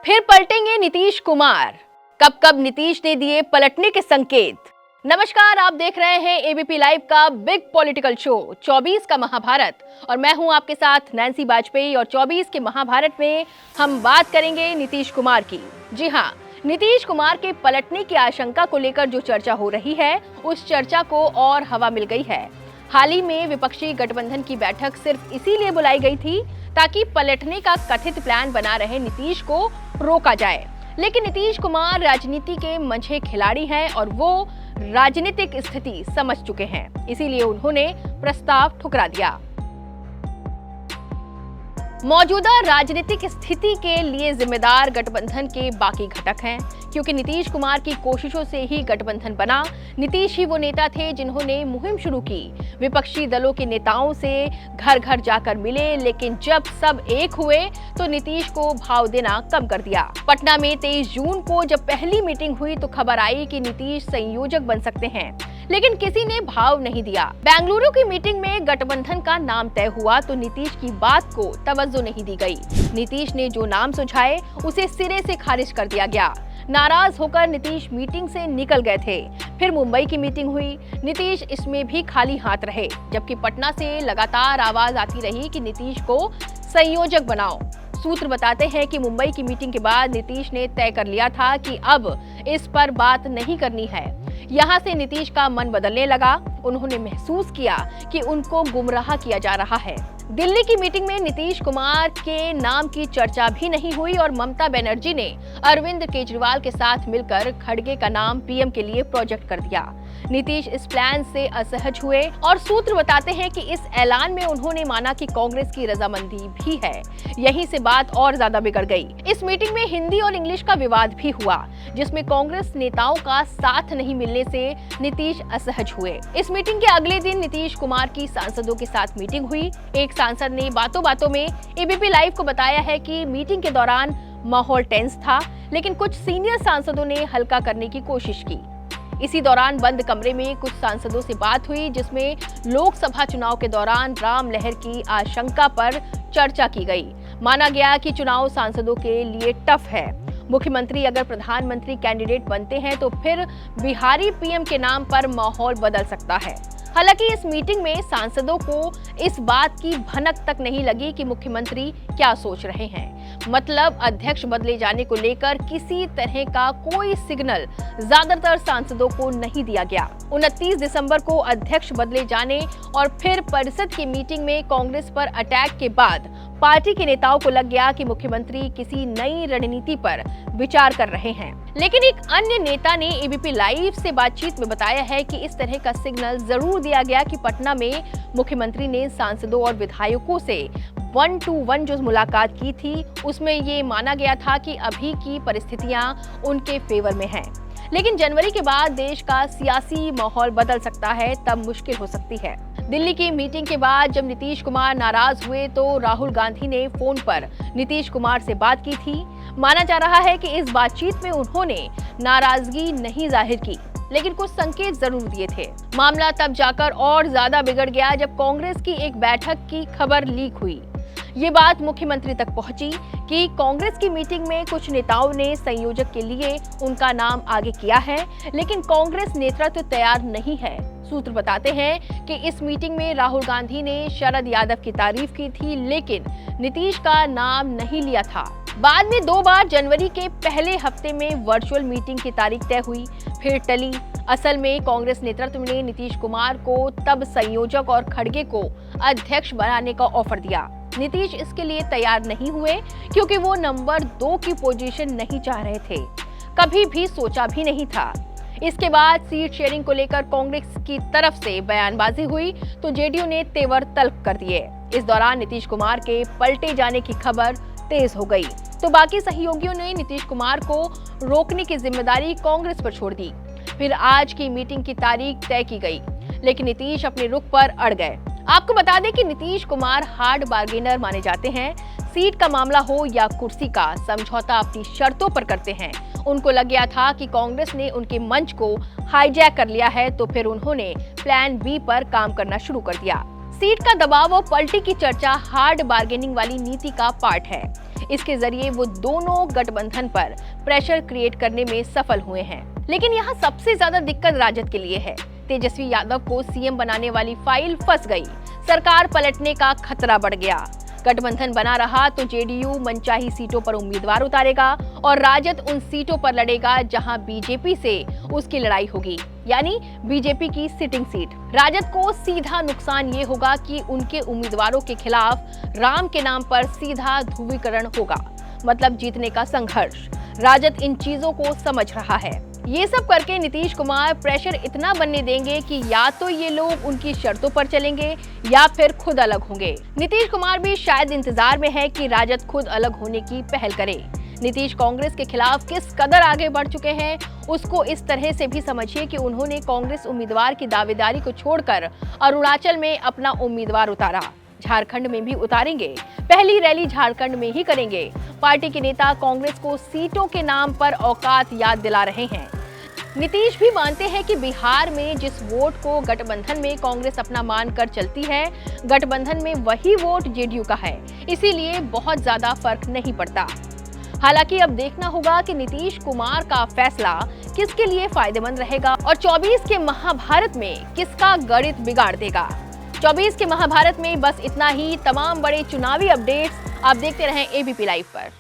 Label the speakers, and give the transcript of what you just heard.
Speaker 1: फिर पलटेंगे नीतीश कुमार। कब कब नीतीश ने दिए पलटने के संकेत। नमस्कार, आप देख रहे हैं एबीपी लाइव का बिग पॉलिटिकल शो 24 का महाभारत और मैं हूं आपके साथ नैन्सी बाजपेयी। और 24 के महाभारत में हम बात करेंगे नीतीश कुमार की। जी हां, नीतीश कुमार के पलटने की आशंका को लेकर जो चर्चा हो रही है, उस चर्चा को और हवा मिल गई है। हाल ही में विपक्षी गठबंधन की बैठक सिर्फ इसीलिए बुलाई गई थी ताकि पलटने का कथित प्लान बना रहे नीतीश को रोका जाए। लेकिन नीतीश कुमार राजनीति के मंझे खिलाड़ी हैं और वो राजनीतिक स्थिति समझ चुके हैं, इसीलिए उन्होंने प्रस्ताव ठुकरा दिया। मौजूदा राजनीतिक स्थिति के लिए जिम्मेदार गठबंधन के बाकी घटक हैं, क्योंकि नीतीश कुमार की कोशिशों से ही गठबंधन बना। नीतीश ही वो नेता थे जिन्होंने मुहिम शुरू की, विपक्षी दलों के नेताओं से घर घर जाकर मिले, लेकिन जब सब एक हुए तो नीतीश को भाव देना कम कर दिया। पटना में 23 जून को जब पहली मीटिंग हुई तो खबर आई कि नीतीश संयोजक बन सकते हैं, लेकिन किसी ने भाव नहीं दिया। बेंगलुरु की मीटिंग में गठबंधन का नाम तय हुआ तो नीतीश की बात को तवज्जो नहीं दी गई। नीतीश ने जो नाम सुझाए उसे सिरे से खारिज कर दिया गया। नाराज होकर नीतीश मीटिंग से निकल गए थे। फिर मुंबई की मीटिंग हुई, नीतीश इसमें भी खाली हाथ रहे, जबकि पटना से लगातार आवाज आती रही कि नीतीश को संयोजक बनाओ। सूत्र बताते हैं कि मुंबई की मीटिंग के बाद नीतीश ने तय कर लिया था कि अब इस पर बात नहीं करनी है। यहाँ से नीतीश का मन बदलने लगा। उन्होंने महसूस किया कि उनको गुमराह किया जा रहा है। दिल्ली की मीटिंग में नीतीश कुमार के नाम की चर्चा भी नहीं हुई और ममता बनर्जी ने अरविंद केजरीवाल के साथ मिलकर खड़गे का नाम पीएम के लिए प्रोजेक्ट कर दिया। नीतीश इस प्लान से असहज हुए और सूत्र बताते हैं कि इस ऐलान में उन्होंने माना कि कांग्रेस की रजामंदी भी है। यहीं से बात और ज्यादा बिगड़ गई। इस मीटिंग में हिंदी और इंग्लिश का विवाद भी हुआ, जिसमें कांग्रेस नेताओं का साथ नहीं मिलने से नीतीश असहज हुए। इस मीटिंग के अगले दिन नीतीश कुमार की सांसदों के साथ मीटिंग हुई। एक सांसद ने बातों बातों में एबीपी लाइव को बताया है कि मीटिंग के दौरान माहौल टेंस था, लेकिन कुछ सीनियर सांसदों ने हल्का करने की कोशिश की। इसी दौरान बंद कमरे में कुछ सांसदों से बात हुई, जिसमें लोकसभा चुनाव के दौरान राम लहर की आशंका पर चर्चा की गई। माना गया कि चुनाव सांसदों के लिए टफ है। मुख्यमंत्री अगर प्रधानमंत्री कैंडिडेट बनते हैं तो फिर बिहारी पीएम के नाम पर माहौल बदल सकता है। हालांकि इस मीटिंग में सांसदों को इस बात की भनक तक नहीं लगी कि मुख्यमंत्री क्या सोच रहे हैं। मतलब अध्यक्ष बदले जाने को लेकर किसी तरह का कोई सिग्नल ज्यादातर सांसदों को नहीं दिया गया। 29 दिसंबर को अध्यक्ष बदले जाने और फिर परिषद की मीटिंग में कांग्रेस पर अटैक के बाद पार्टी के नेताओं को लग गया कि मुख्यमंत्री किसी नई रणनीति पर विचार कर रहे हैं। लेकिन एक अन्य नेता ने एबीपी लाइव से बातचीत में बताया है कि इस तरह का सिग्नल जरूर दिया गया कि पटना में मुख्यमंत्री ने सांसदों और विधायकों से 1-to-1 जो मुलाकात की थी, उसमें ये माना गया था कि अभी की परिस्थितियां उनके फेवर में हैं। लेकिन जनवरी के बाद देश का सियासी माहौल बदल सकता है, तब मुश्किल हो सकती है। दिल्ली की मीटिंग के बाद जब नीतीश कुमार नाराज हुए तो राहुल गांधी ने फोन पर नीतीश कुमार से बात की थी। माना जा रहा है कि इस बातचीत में उन्होंने नाराजगी नहीं जाहिर की, लेकिन कुछ संकेत जरूर दिए थे। मामला तब जाकर और ज्यादा बिगड़ गया जब कांग्रेस की एक बैठक की खबर लीक हुई। ये बात मुख्यमंत्री तक पहुंची कि कांग्रेस की मीटिंग में कुछ नेताओं ने संयोजक के लिए उनका नाम आगे किया है, लेकिन कांग्रेस नेतृत्व तैयार नहीं है। सूत्र बताते हैं कि इस मीटिंग में राहुल गांधी ने शरद यादव की तारीफ की थी, लेकिन नीतीश का नाम नहीं लिया था। बाद में 2 बार जनवरी के पहले हफ्ते में वर्चुअल मीटिंग की तारीख तय हुई, फिर टली। असल में कांग्रेस नेतृत्व ने नीतीश कुमार को तब संयोजक और खड़गे को अध्यक्ष बनाने का ऑफर दिया। नीतीश इसके लिए तैयार नहीं हुए, क्योंकि वो नंबर 2 की पोजीशन नहीं चाह रहे थे, कभी भी सोचा भी नहीं था। इसके बाद सीट शेयरिंग को लेकर कांग्रेस की तरफ से बयानबाजी हुई तो जेडीयू ने तेवर तल्ख कर दिए। इस दौरान नीतीश कुमार के पलटे जाने की खबर तेज हो गई तो बाकी सहयोगियों ने नीतीश कुमार को रोकने की जिम्मेदारी कांग्रेस पर छोड़ दी। फिर आज की मीटिंग की तारीख तय की गई, लेकिन नीतीश अपने रुख पर अड़ गए। आपको बता दें कि नीतीश कुमार हार्ड बार्गेनर माने जाते हैं। सीट का मामला हो या कुर्सी का, समझौता अपनी शर्तों पर करते हैं। उनको लग गया था कि कांग्रेस ने उनके मंच को हाईजैक कर लिया है, तो फिर उन्होंने प्लान बी पर काम करना शुरू कर दिया। सीट का दबाव और पलटी की चर्चा हार्ड बार्गेनिंग वाली नीति का पार्ट है। इसके जरिए वो दोनों गठबंधन पर प्रेशर क्रिएट करने में सफल हुए हैं। लेकिन यहाँ सबसे ज्यादा दिक्कत राजद के लिए है। तेजस्वी यादव को सीएम बनाने वाली फाइल फंस गई, सरकार पलटने का खतरा बढ़ गया। गठबंधन बना रहा तो जेडीयू मनचाही सीटों पर उम्मीदवार उतारेगा और राजद उन सीटों पर लड़ेगा जहां बीजेपी से उसकी लड़ाई होगी, यानी बीजेपी की सिटिंग सीट। राजद को सीधा नुकसान ये होगा कि उनके उम्मीदवारों के खिलाफ राम के नाम पर सीधा ध्रुवीकरण होगा, मतलब जीतने का संघर्ष। राजद इन चीजों को समझ रहा है। ये सब करके नीतीश कुमार प्रेशर इतना बनने देंगे कि या तो ये लोग उनकी शर्तों पर चलेंगे या फिर खुद अलग होंगे। नीतीश कुमार भी शायद इंतजार में है कि राजद खुद अलग होने की पहल करे। नीतीश कांग्रेस के खिलाफ किस कदर आगे बढ़ चुके हैं उसको इस तरह से भी समझिए कि उन्होंने कांग्रेस उम्मीदवार की दावेदारी को छोड़कर अरुणाचल में अपना उम्मीदवार उतारा, झारखंड में भी उतारेंगे। पहली रैली झारखंड में ही करेंगे। पार्टी के नेता कांग्रेस को सीटों के नाम पर औकात याद दिला रहे हैं। नीतीश भी मानते हैं कि बिहार में जिस वोट को गठबंधन में कांग्रेस अपना मानकर चलती है, गठबंधन में वही वोट जेडीयू का है, इसीलिए बहुत ज्यादा फर्क नहीं पड़ता। हालांकि अब देखना होगा कि नीतीश कुमार का फैसला किसके लिए फायदेमंद रहेगा और 24 के महाभारत में किसका गणित बिगाड़ देगा। 24 के महाभारत में बस इतना ही। तमाम बड़े चुनावी अपडेट्स आप देखते रहें एबीपी लाइव पर।